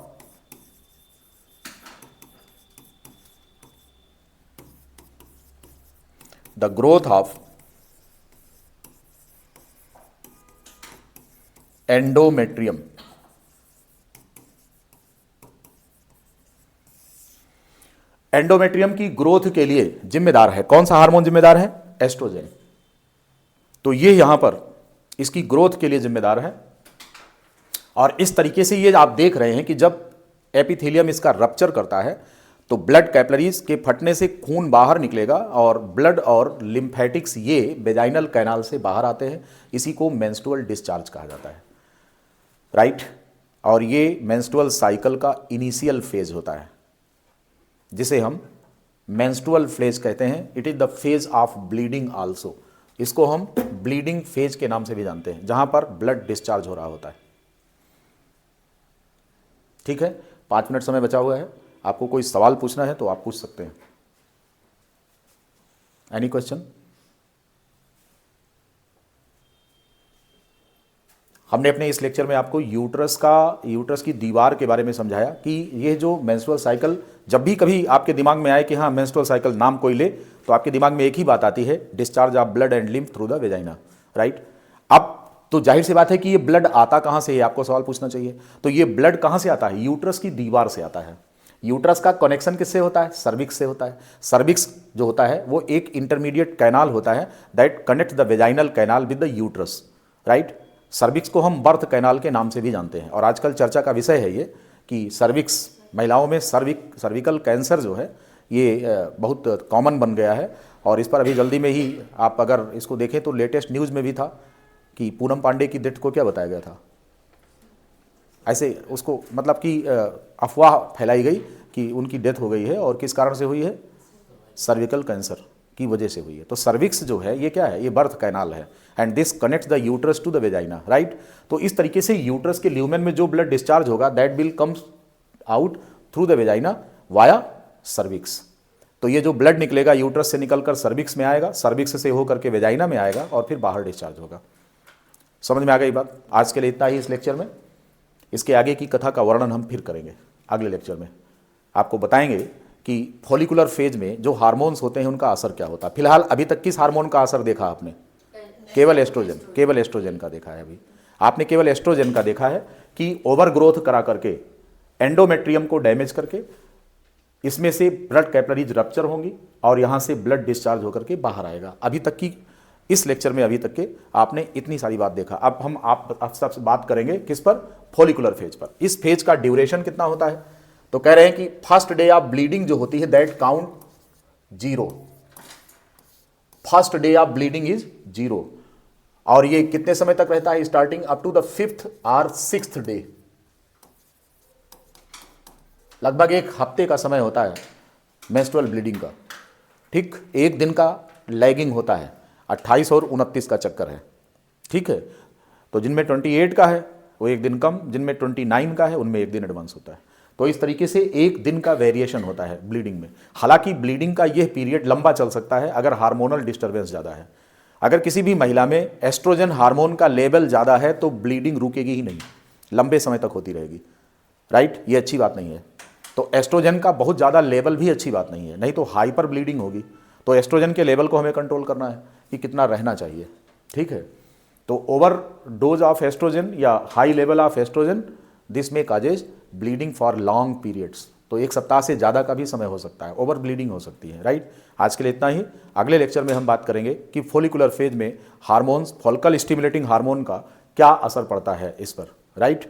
the growth of endometrium. Endometrium की ग्रोथ के लिए जिम्मेदार है कौन सा हार्मोन? जिम्मेदार है एस्ट्रोजन। तो ये यहां पर इसकी ग्रोथ के लिए जिम्मेदार है, और इस तरीके से ये आप देख रहे हैं कि जब एपिथेलियम इसका रप्चर करता है तो ब्लड कैपिलरीज के फटने से खून बाहर निकलेगा, और ब्लड और लिम्फेटिक्स ये वेजाइनल कैनाल से बाहर आते हैं। इसी को मेंस्ट्रुअल डिस्चार्ज कहा जाता है, राइट। और ये मेंस्ट्रुअल साइकिल का इनिशियल फेज होता है जिसे हम मेंस्ट्रुअल फेज कहते हैं। It is the phase of bleeding also. इसको हम ब्लीडिंग फेज के नाम से भी जानते हैं, जहां पर ब्लड डिस्चार्ज हो रहा होता है। ठीक है, 5 मिनट समय बचा हुआ है। आपको कोई सवाल पूछना है तो आप पूछ सकते हैं। Any question? हमने अपने इस लेक्चर में आपको यूट्रस की दीवार के बारे में समझाया कि ये जो मेंस्ट्रुअल साइकिल, जब भी कभी आपके दिमाग में आए कि हाँ मेंस्ट्रुअल साइकिल नाम कोई ले, तो आपके दिमाग में एक ही बात आती है, discharge of blood and lymph through the vagina, right. अब तो जाहिर सी बात है कि ये ब्लड आता कहाँ से, आपको सवाल पूछना चाहिए। तो ये ब्लड कहाँ से आता है? यूट्रस की दीवार से आता है। यूट्रस का कनेक्शन किससे होता है? सर्विक्स से होता है। सर्विक्स जो होता है वो एक इंटरमीडिएट कैनाल होता है that connect the vaginal canal with the uterus, right. Cervix को हम बर्थ कैनाल के नाम से भी जानते हैं, और आजकल चर्चा का विषय है ये कि सर्विक्स, महिलाओं में सर्विकल कैंसर जो है ये बहुत कॉमन बन गया है। और इस पर अभी जल्दी में ही आप अगर इसको देखें तो लेटेस्ट न्यूज़ में भी था कि पूनम पांडे की डेथ को क्या बताया गया था, ऐसे उसको मतलब कि अफवाह फैलाई गई कि उनकी डेथ हो गई है, और किस कारण से हुई है? सर्विकल कैंसर की वजह से हुई है। तो सर्विक्स जो है ये क्या है? ये बर्थ कैनाल है, and this connects the uterus to the vagina, right. तो इस तरीके से यूट्रस के ल्यूमेन में जो ब्लड डिस्चार्ज होगा that will comes out through the vagina via cervix. तो ये जो ब्लड निकलेगा यूट्रस से निकलकर सर्विक्स में आएगा, सर्विक्स से होकर के वेजाइना में आएगा, और फिर बाहर डिस्चार्ज होगा। समझ में आ गई बात? आज के लिए इतना ही इस लेक्चर में। इसके आगे की कथा का वर्णन हम फिर करेंगे अगले लेक्चर में। आपको बताएंगे कि फॉलिकुलर फेज में जो हार्मोन्स होते हैं उनका असर क्या होता है। फिलहाल अभी तक किस हार्मोन का असर देखा आपने? केवल एस्ट्रोजन, केवल एस्ट्रोजन का देखा है। अभी आपने केवल एस्ट्रोजन का देखा है कि ओवर ग्रोथ करा करके एंडोमेट्रियम को डैमेज करके इसमें से ब्लड कैपिलरीज रप्चर होंगी, और यहाँ से ब्लड डिस्चार्ज होकर के बाहर आएगा। अभी तक की इस लेक्चर में अभी तक के आपने इतनी सारी बात देखा। अब हम आप सबसे बात करेंगे किस पर? फॉलिकुलर फेज पर। इस फेज का ड्यूरेशन कितना होता है? तो कह रहे हैं कि फर्स्ट डे ऑफ ब्लीडिंग जो होती है that count 0। First day of bleeding is 0, और ये कितने समय तक रहता है? Starting up to the 5th और 6th डे। लगभग 1 हफ्ते का समय होता है मेंस्ट्रुअल ब्लीडिंग का। ठीक, 1 दिन का लैगिंग होता है। 28 और 29 का चक्कर है, ठीक है। तो जिनमें 28 का है वो एक दिन कम, जिनमें 29 का है उनमें एक दिन एडवांस होता है। तो इस तरीके से एक दिन का वेरिएशन होता है ब्लीडिंग में। हालांकि ब्लीडिंग का यह पीरियड लंबा चल सकता है अगर हार्मोनल डिस्टर्बेंस ज़्यादा है। अगर किसी भी महिला में एस्ट्रोजन हार्मोन का लेवल ज़्यादा है तो ब्लीडिंग रुकेगी ही नहीं, लंबे समय तक होती रहेगी, राइट। ये अच्छी बात नहीं है। तो एस्ट्रोजन का बहुत ज़्यादा लेवल भी अच्छी बात नहीं है, नहीं तो हाइपर ब्लीडिंग होगी। तो एस्ट्रोजन के लेवल को हमें कंट्रोल करना है कि कितना रहना चाहिए, ठीक है। तो ओवर डोज ऑफ एस्ट्रोजन या high level of oestrogen this में causes bleeding for long periods. तो एक सप्ताह से ज़्यादा का भी समय हो सकता है, ओवर ब्लीडिंग हो सकती है, राइट। आज के लिए इतना ही। अगले लेक्चर में हम बात करेंगे कि फोलिकुलर फेज में हार्मोन्स, फॉलिकल स्टिमुलेटिंग हार्मोन का क्या असर पड़ता है इस पर, राइट।